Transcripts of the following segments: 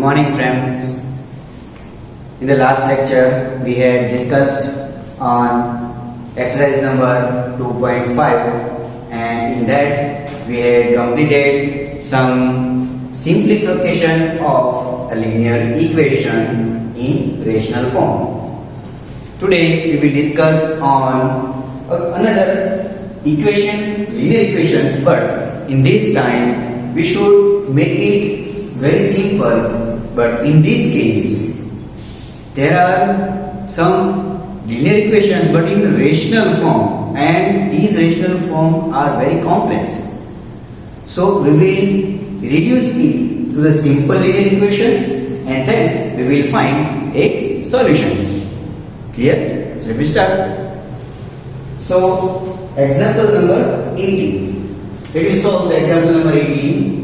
morning, friends. In the last lecture, we had discussed on exercise number 2.5, and in that we had completed some simplification of a linear equation in rational form. Today we will discuss on another equation, linear equations, but in this time we should make it very simple. But in this case, there are some linear equations but in rational form, and these rational form are very complex. So we will reduce it to the simple linear equations and then we will find its solution. Clear? So let me start. So example number 18. Let me solve the example number 18.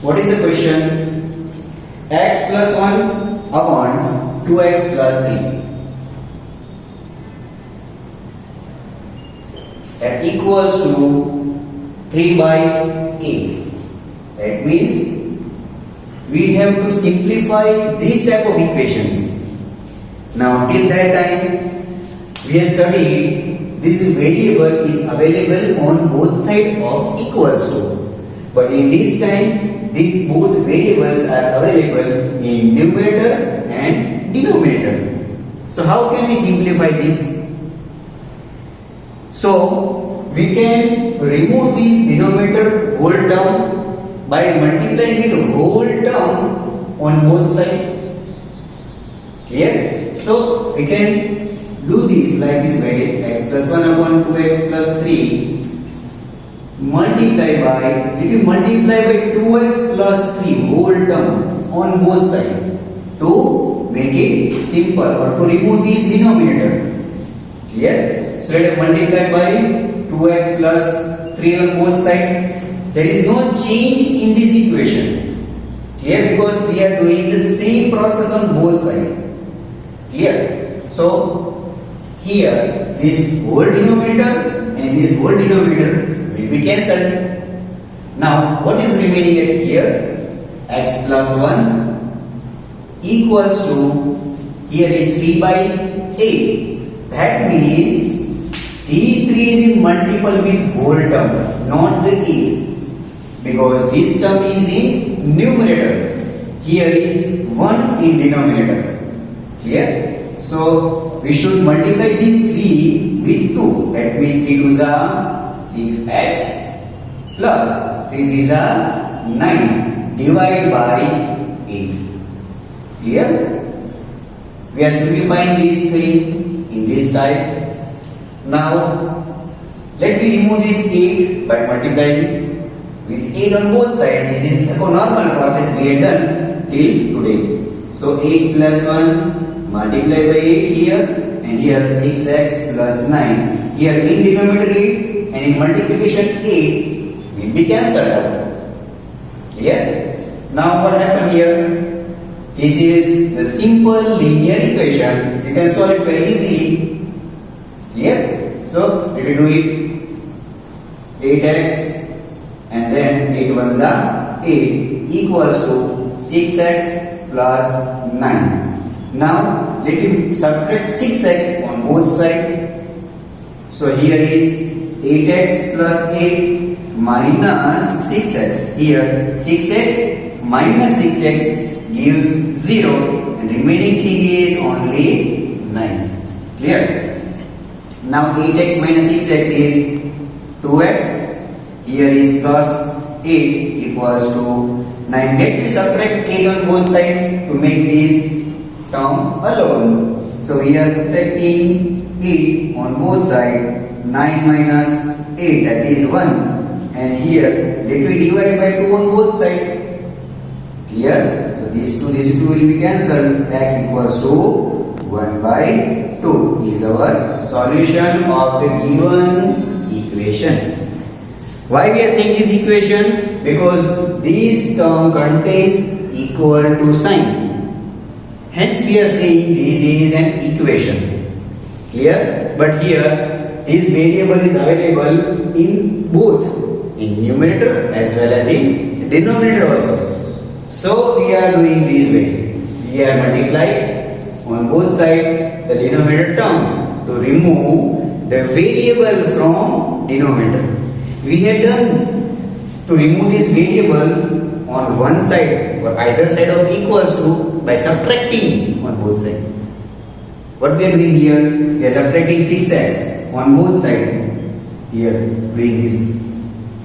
What is the question? X plus 1 upon 2x plus 3 that equals to 3 by 8. That means we have to simplify these type of equations. Now till that time we have studied this variable is available on both sides of equals to, but in this time these both variables are available in numerator and denominator. So how can we simplify this? So we can remove this denominator whole term by multiplying with whole term on both sides. Clear? So we can do this like this way: x plus 1 upon 2x plus 3 multiply by 2x plus 3 whole term on both sides to make it simple or to remove this denominator. Clear? So let us multiply by 2x plus 3 on both sides. There is no change in this equation. Clear? Because we are doing the same process on both sides. Clear? So here this whole denominator and this whole denominator will be cancelled. Now what is remaining at here? X plus 1 equals to, here is 3 by 8. That means these 3 is in multiple with whole term, not the 8, because this term is in numerator. Here is 1 in denominator. Clear? So we should multiply these 3 with 2. That means 3 2s are 6x plus 3 3s are 9 divided by 8. Clear? We are simplifying this thing in this type. Now let me remove this 8 by multiplying with 8 on both sides. This is the normal process we have done till today. So 8 plus 1 multiply by 8 here, and here 6x plus 9. Here in denominator 8 and in multiplication 8 will be cancelled out. Clear? Now what happened here? This is the simple linear equation. You can solve it very easily. Clear? So if you do it, 8x and then 8 ones are 8 equals to 6x plus 9. Now let him subtract 6x on both sides. So here is 8x plus 8 minus 6x. Here 6x minus 6x gives 0, and remaining thing is only 9. Clear? Now 8x minus 6x is 2x. Here is plus 8 equals to 9. Let me subtract 8 on both sides to make this term alone. So we are subtracting 8 on both sides. 9 minus 8, that is 1, and here let me divide by 2 on both sides. Clear? So these two will be cancelled. X equals to 1 by 2 is our solution of the given equation. Why we are saying this equation? Because this term contains equal to sign. Hence we are saying this is an equation. Clear? But here this variable is available in both, in numerator as well as in denominator also. So we are doing this way. We are multiplying on both sides the denominator term to remove the variable from denominator. We had done to remove this variable on one side or either side of equals to by subtracting on both sides. What we are doing here? We are subtracting 6x on both sides. Here, doing this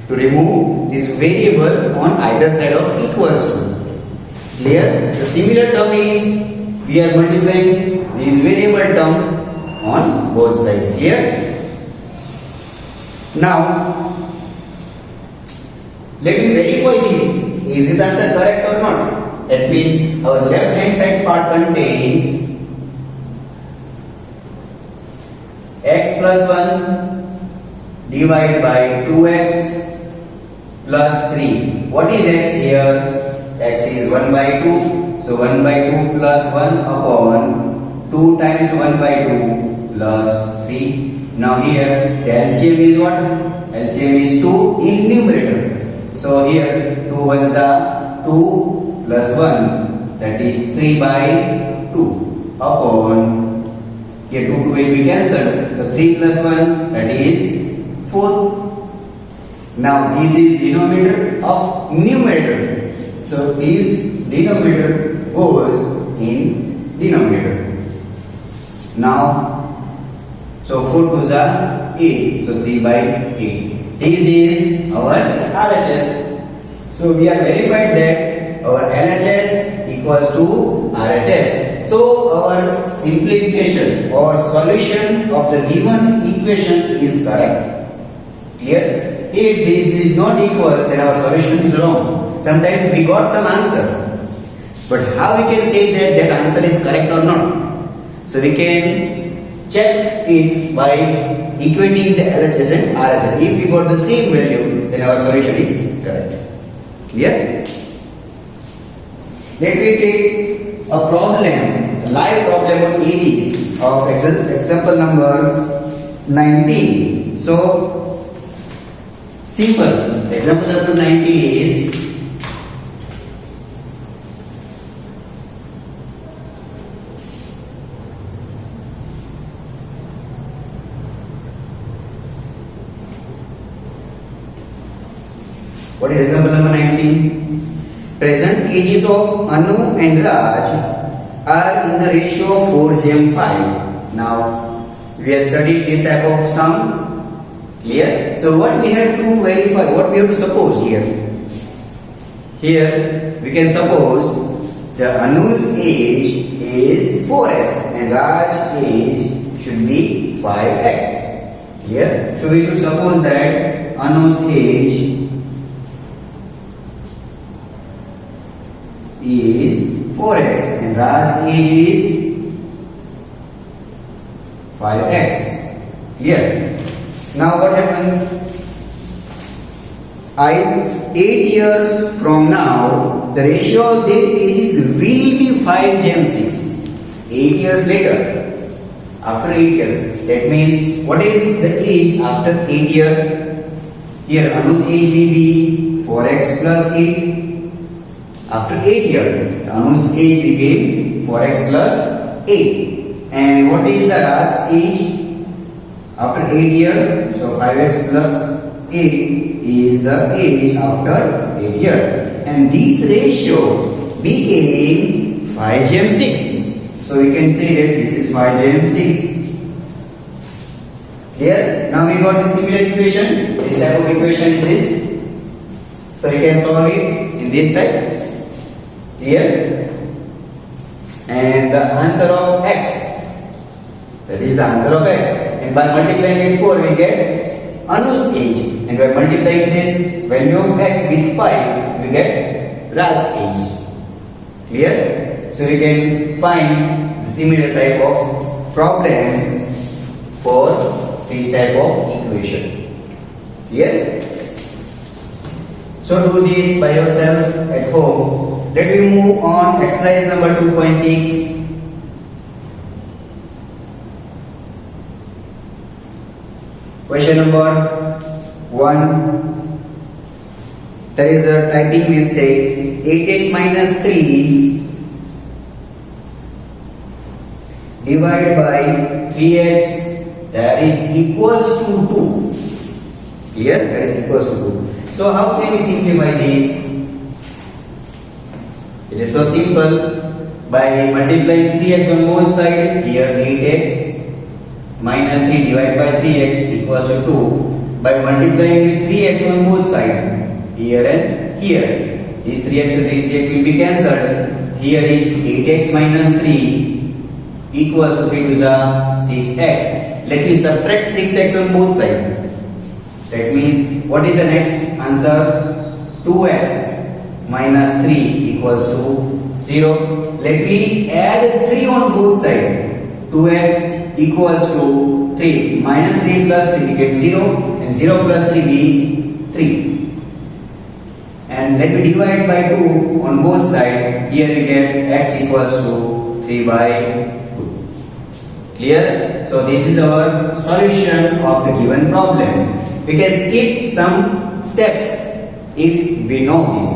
to remove this variable on either side of equals to. Clear? The similar term is we are multiplying this variable term on both sides. Clear? Now, let me verify this. Is this answer correct or not? That means our left hand side part contains x plus 1 divided by 2x plus 3. What is x here? X is 1 by 2. So 1 by 2 plus 1 upon 2 times 1 by 2 plus 3. Now here the LCM is what? LCM is 2 in numerator. So here 2 ones are 2 plus 1, that is 3 by 2 upon, here 2 will be cancelled. So 3 plus 1, that is 4. Now this is denominator of numerator. So this denominator goes in denominator. Now, so 4 2s are 8. So 3 by 8. This is our RHS. So we have verified that our LHS equals to RHS. So our simplification or solution of the given equation is correct. Clear? If this is not equals, then our solution is wrong. Sometimes we got some answer, but how we can say that that answer is correct or not? So we can check it by equating the LHS and RHS. If we got the same value, then our solution is correct. Clear? Let me take a problem, a live problem on AGs of example number 19. So, simple. Example number 19 is what is example number 19? Present kgs of Anu and Raj are in the ratio of 4:5. Now, we have studied this type of sum. Clear? So, what we have to verify, what we have to suppose here? Here, we can suppose the Anu's age is 4x and Raj's age should be 5x. Clear? So, we should suppose that Anu's age is 4x and Raj's age is 5x. Clear? Now what happened? 8 years from now, the ratio of their ages will be 5:6. 8 years later, after 8 years, that means what is the age after 8 years? Here Anu's age will be 4x plus 8. After 8 years, Anu's age became 4x plus 8. And what is the Raj's age? After 8 years, so 5x plus 8 is the age after 8 years. And this ratio became 5:6. So we can say that this is 5:6. Clear? Now we got the similar equation. This type of equation is this. So you can solve it in this type. Clear? And the answer of x, that is the answer of x, and by multiplying with 4 we get Anu's age, and by multiplying this value of x with 5 we get Raj's age. Clear? So we can find the similar type of problems for this type of equation. Clear? So do this by yourself at home. Let me move on exercise number 2.6. Question number 1. There is a typing mistake. 8x minus 3 divided by 3x, that is equals to 2. Clear? That is equals to 2. So how can we simplify this? It is so simple. By multiplying 3x on both sides, here 8x minus 3 divided by 3x equals to 2. By multiplying with 3x on both sides, here and here, these 3x and these 3x will be cancelled. Here is 8x minus 3 equals to 3 to the 6x. Let me subtract 6x on both sides. That means, what is the next answer? 2x minus 3 equals to 0. Let me add 3 on both sides. 2x equals to 3. Minus 3 plus 3 becomes 0. And 0 plus 3 be 3. And let me divide by 2 on both sides. Here we get x equals to 3 by 2. Clear? So this is our solution of the given problem. We can skip some steps if we know this.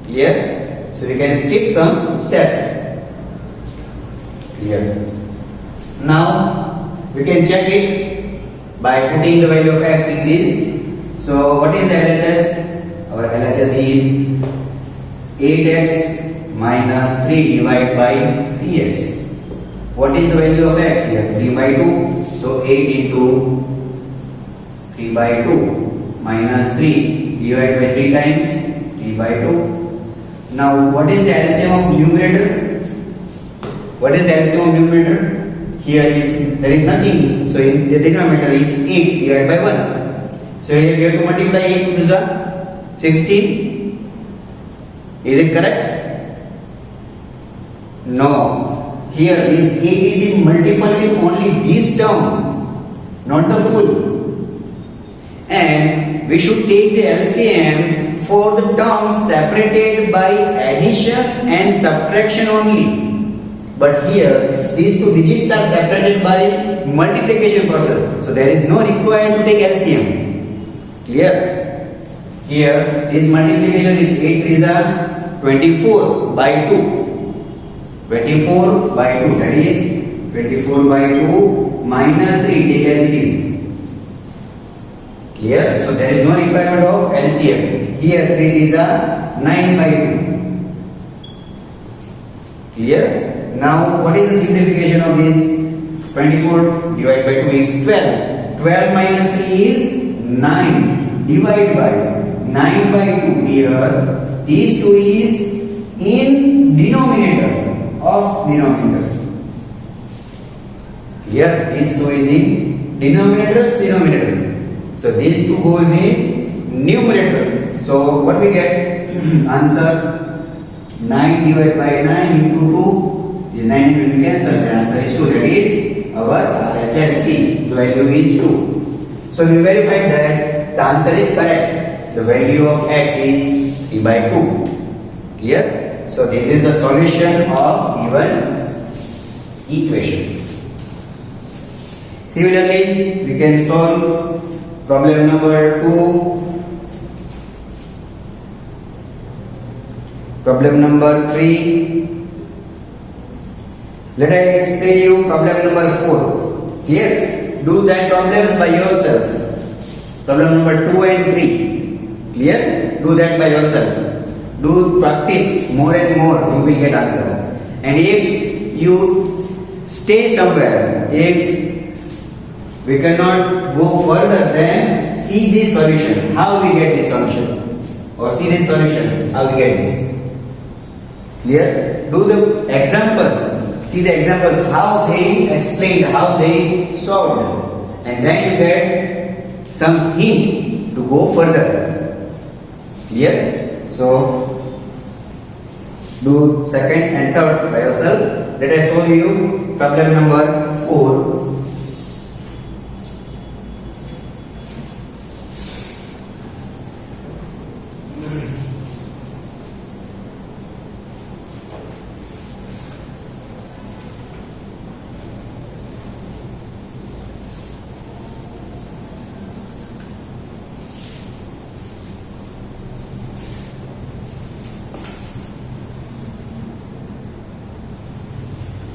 Clear? So we can skip some steps. Clear? Now we can check it by putting the value of x in this. So what is the LHS? Our LHS is 8x minus 3 divided by 3x. What is the value of x here? 3 by 2. So 8 into 3 by 2 minus 3 divided by 3 times 3 by 2. Now what is the LCM of numerator? What is the LCM of numerator? Here there is nothing. So in the denominator is 8 divided by 1. So here we have to multiply 8 to the 16. Is it correct? No. Here is 8 is in multiple with only this term, not the full. And we should take the LCM for the terms separated by addition and subtraction only. But here these two digits are separated by multiplication process. So there is no requirement to take LCM. Clear? Here this multiplication is 8 3s are 24 by 2. 24 by 2, that is 24 by 2 minus 3, take as it is. Clear? So there is no requirement of LCM. Here 3 is a 9 by 2. Clear? Now what is the simplification of this? 24 divided by 2 is 12. 12 minus 3 is 9. Divide by 9 by 2. Here these 2 is in denominator of denominator. Here these 2 is in denominator. So these 2 goes in numerator. So what we get? Answer 9 divided by 9 into 2. This 9 will be cancelled. The answer is 2. That is our RHS. The value is 2. So we verified that the answer is correct. The value of x is 3 by 2. Clear? So this is the solution of given equation. Similarly, we can solve problem number 2, problem number 3. Let I explain you problem number 4. Clear? Do that problems by yourself. Problem number 2 and 3. Clear? Do that by yourself. Do practice more and more, you will get answer. And if you stay somewhere, if we cannot go further, then see this solution, how we get this solution, or see this solution, how we get this. Clear? Do the examples, see the examples, how they explained, how they solved, and then you get some hint to go further. Clear? So do second and third by yourself. Let us show you problem number 4.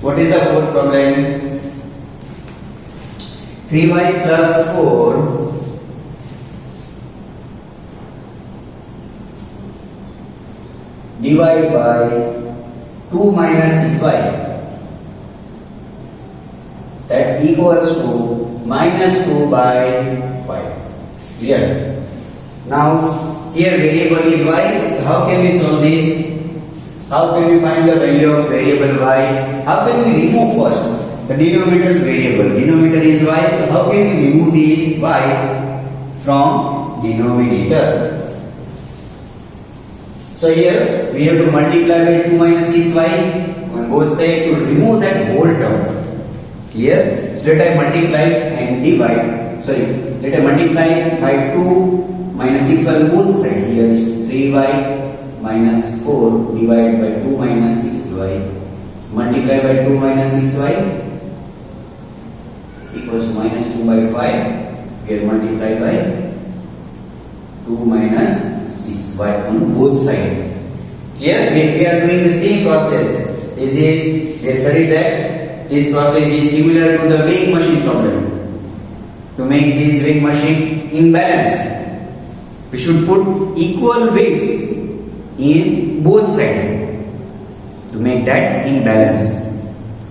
What is the fourth problem? 3y plus 4 divided by 2 minus 6y, that equals to minus 2 by 5. Clear? Now here variable is y, so how can we solve this? How can we find the value of variable y? How can we remove first? The denominator is variable, denominator is y, so how can we remove this y from denominator? So here we have to multiply by 2 minus 6y on both sides to remove that whole term. Clear? So let I multiply and divide. Sorry, let I multiply by 2 minus 6y on both sides. Here is 3y minus 4 divided by 2 minus 6y. Multiply by 2 minus 6y equals to minus 2 by 5. Here multiply by 2 minus 6y on both sides. Here we are doing the same process. This is, we studied that this process is similar to the weighing machine problem. To make this weighing machine in balance, we should put equal weights in both sides to make that in balance.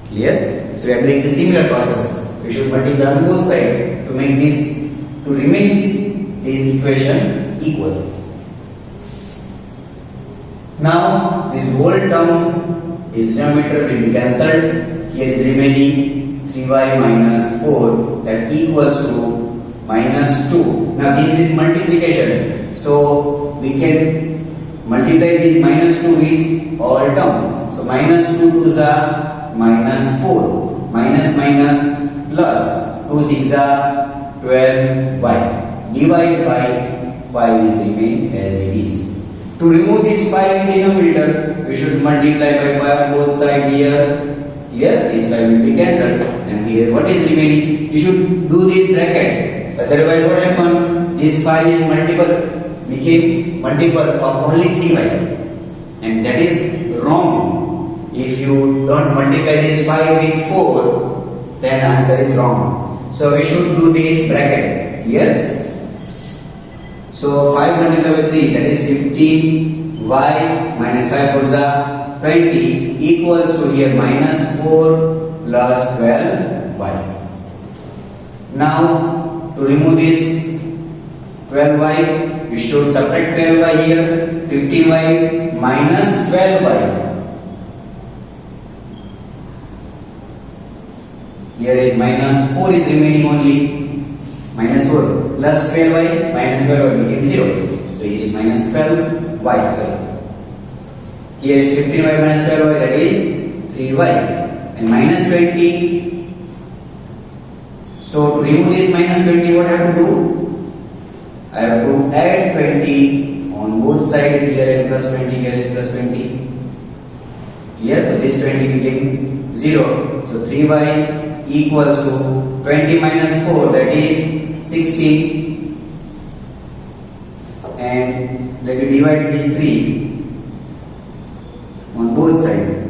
Clear? So we are doing the similar process. We should multiply on both sides to make this, to remain this equation equal. Now this whole term, is denominator will be cancelled. Here is remaining 3y minus 4, that equals to minus 2. Now this is multiplication, so we can multiply this minus 2 with all term. So minus 2 to the minus 4, minus minus plus 2 6 are 12y, divide by 5 is remain as it is. To remove this 5 in denominator, we should multiply by 5 on both sides here. Here this 5 will be cancelled, and here what is remaining? You should do this bracket. Otherwise what happened? This 5 is became multiple of only 3y, and that is wrong. If you don't multiply this 5 with 4, then answer is wrong. So we should do this bracket here. So 5 multiplied by 3, that is 15y minus 5 4 is 20 equals to here minus 4 plus 12y. Now to remove this 12y, we should subtract 12y here, 15y minus 12y. Here is minus 4 is remaining only. Minus 4 plus 12y minus 12y became 0. So here is minus 12y. Sorry. Here is 15y minus 12y, that is 3y, and minus 20. So to remove this minus 20, what I have to do? I have to add 20 on both sides. Here is plus 20, here is plus 20. Here, so this 20 became 0. So 3y equals to 20 minus 4, that is 16. And let me divide these 3 on both sides.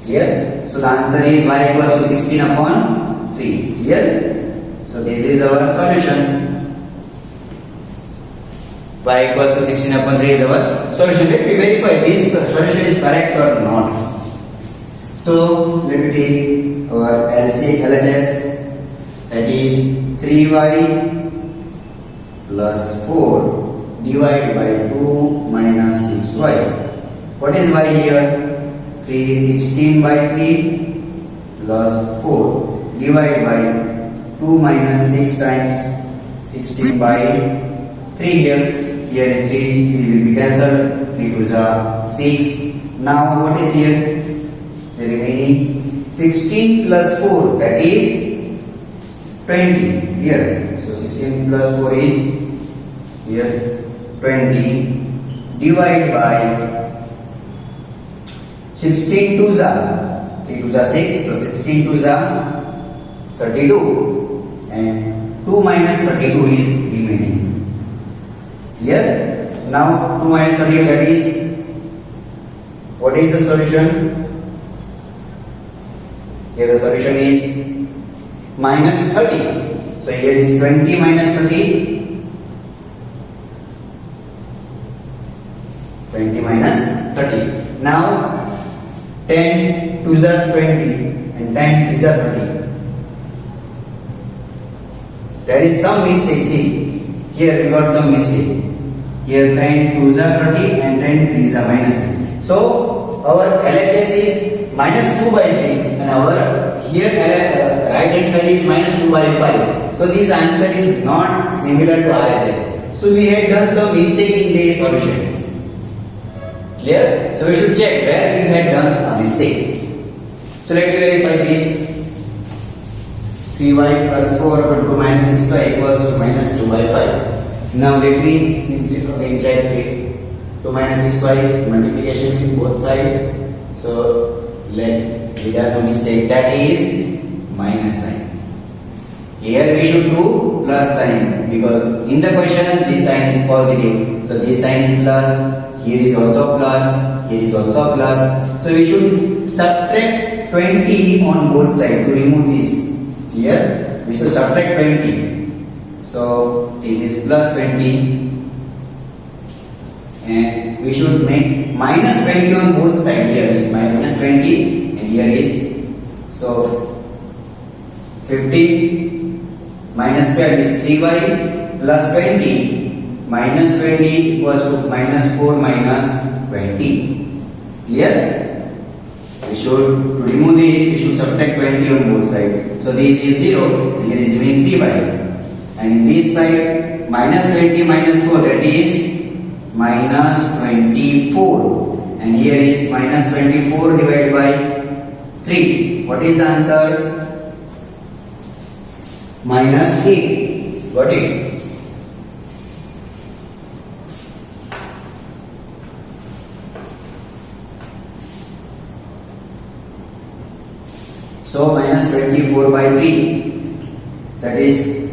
Clear? So the answer is y equals to 16 upon 3. Clear? So this is our solution. Y equals to 16 upon 3 is our solution. Let me verify this solution is correct or not. So let me take our LHS, that is 3y plus 4 divided by 2 minus 6y. What is y here? 3 is 16 by 3 plus 4 divided by 2 minus 6 times 16 by 3 here. Here is 3, 3 will be cancelled, 3 2s are 6. Now what is here? The remaining 16 plus 4, that is 20 here. So 16 plus 4 is here 20 divided by 16 2s are 3 2s are 6, so 16 2s are 32, and 2 minus 32 is remaining. Clear? Now 2 minus 30, that is, what is the solution? Here the solution is minus 30. So here is 20 minus 30. 20 minus 30. Now 10 2s are 20 and 10 3s are 30. There is some mistake. See, here we got some mistake. Here 10 2s are 30 and 10 3s are minus 3. So our LHS is minus 2 by 3 and our here right hand side is minus 2 by 5. So this answer is not similar to RHS. So we had done some mistake in the solution. Clear? So we should check where we had done a mistake. So let me verify this. 3y plus 4 upon 2 minus 6y equals to minus 2 by 5. Now let me simply again check it. 2 minus 6y multiplication with both sides. So let we done a mistake, that is minus sign. Here we should do plus sign because in the question this sign is positive. So this sign is plus. Here is also plus, here is also plus. So we should subtract 20 on both sides to remove this. Clear? We should subtract 20. So this is plus 20 and we should make minus 20 on both sides. Here is minus 20 and here is, so 15 minus 12 is 3y plus 20. Minus 20 equals to minus 4 minus 20. Clear? We should, to remove this, we should subtract 20 on both sides. So this is 0, here is remaining 3y. And in this side, minus 20 minus 4, that is minus 24. And here is minus 24 divided by 3. What is the answer? Minus 8. Got it? So minus 24 by 3, that is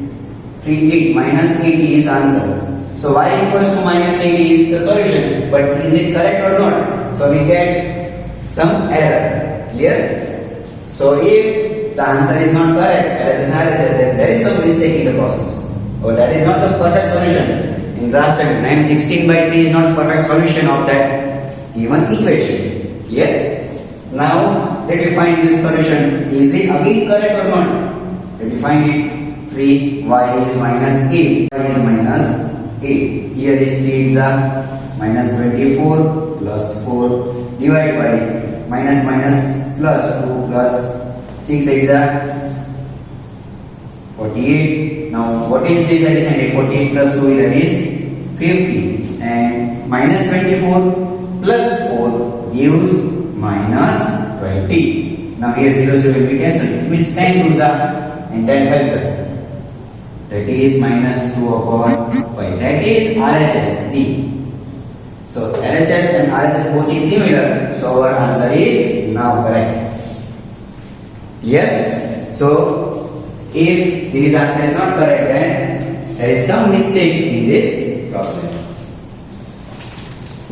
3, 8, minus 8 is answer. So y equals to minus 8 is the solution, but is it correct or not? So we get some error. Clear? So if the answer is not correct, then there is some mistake in the process. Or that is not the perfect solution. In last time, minus 16 by 3 is not perfect solution of that given equation. Clear? Now let me find this solution. Is it again correct or not? Let me find it. 3y is minus 8. Y is minus 8. Here is 3 is minus 24 plus 4 divided by minus minus plus 2 plus 6 is 48. Now what is this addition? 48 plus 2 that is 50. And minus 24 plus 4 gives minus 20. Now here 0 will be cancelled. It means 10 2s are and 10 5s are. That is minus 2 upon 5. That is RHS. See. So LHS and RHS both is similar. So our answer is now correct. Clear? So if this answer is not correct, then there is some mistake in this problem.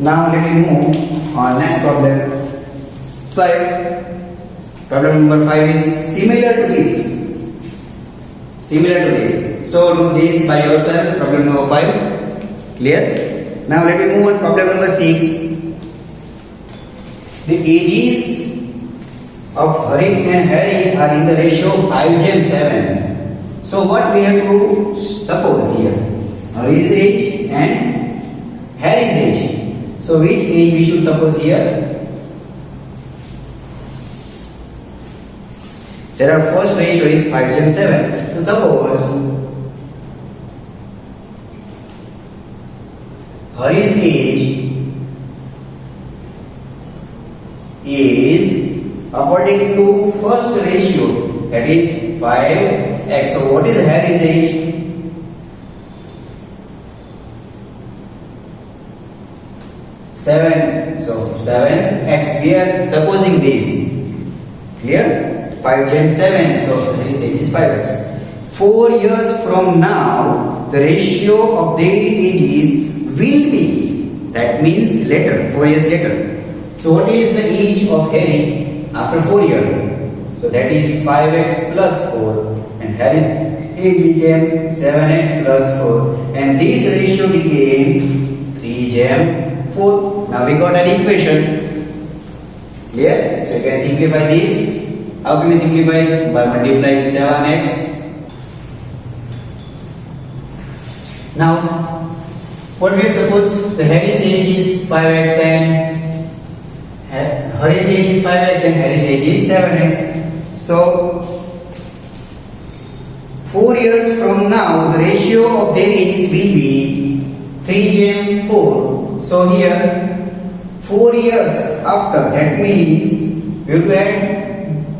Now let me move on next problem. 5. Problem number 5 is similar to this. Similar to this. So do this by yourself. Problem number 5. Clear? Now let me move on. Problem number 6. The ages of Hari and Harry are in the ratio 5:7. So what we have to suppose here? Hari's age and Harry's age. So which age we should suppose here? There are first ratio is 5:7. So suppose Hari's age is according to first ratio, that is 5x. So what is Harry's age? 7. So 7x. We are supposing this. Clear? 5:7. So Harry's age is 5x. 4 years from now, the ratio of their ages will be. That means later, 4 years later. So what is the age of Harry after 4 years? So that is 5x plus 4, and Harry's age became 7x plus 4, and this ratio became 3:4. Now we got an equation. Clear? So you can simplify this. How can we simplify? By multiplying 7x. Now, what we have supposed the Harry's age is 5x and Harry's age is 5x and Harry's age is 7x. So 4 years from now, the ratio of their ages will be 3:4. So here 4 years after, that means we have to add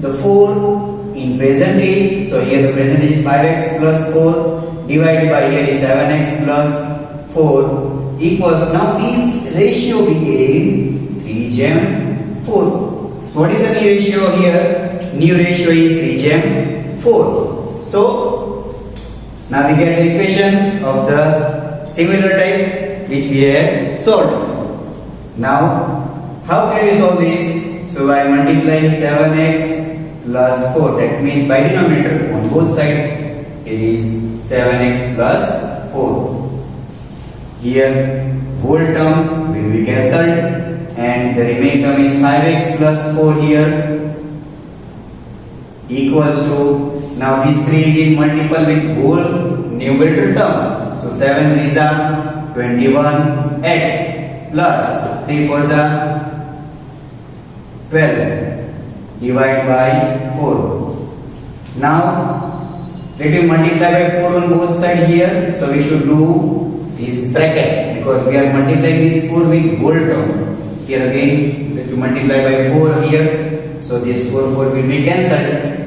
the 4 in present age. So here the present age is 5x plus 4 divided by here is 7x plus 4 equals, now this ratio became 3:4. So what is the new ratio here? New ratio is 3:4. So now we get the equation of the similar type which we have solved. Now how can we solve this? So by multiplying 7x plus 4, that means by denominator on both sides it is 7x plus 4. Here whole term will be cancelled and the remaining term is 5x plus 4 here equals to, now these 3 is in multiple with whole numerator term. So 7 3s are 21x plus 3 4s are 12 divided by 4. Now let me multiply by 4 on both sides here. So we should do this bracket because we are multiplying this 4 with whole term. Here again let me multiply by 4 here. So this 4 will be cancelled.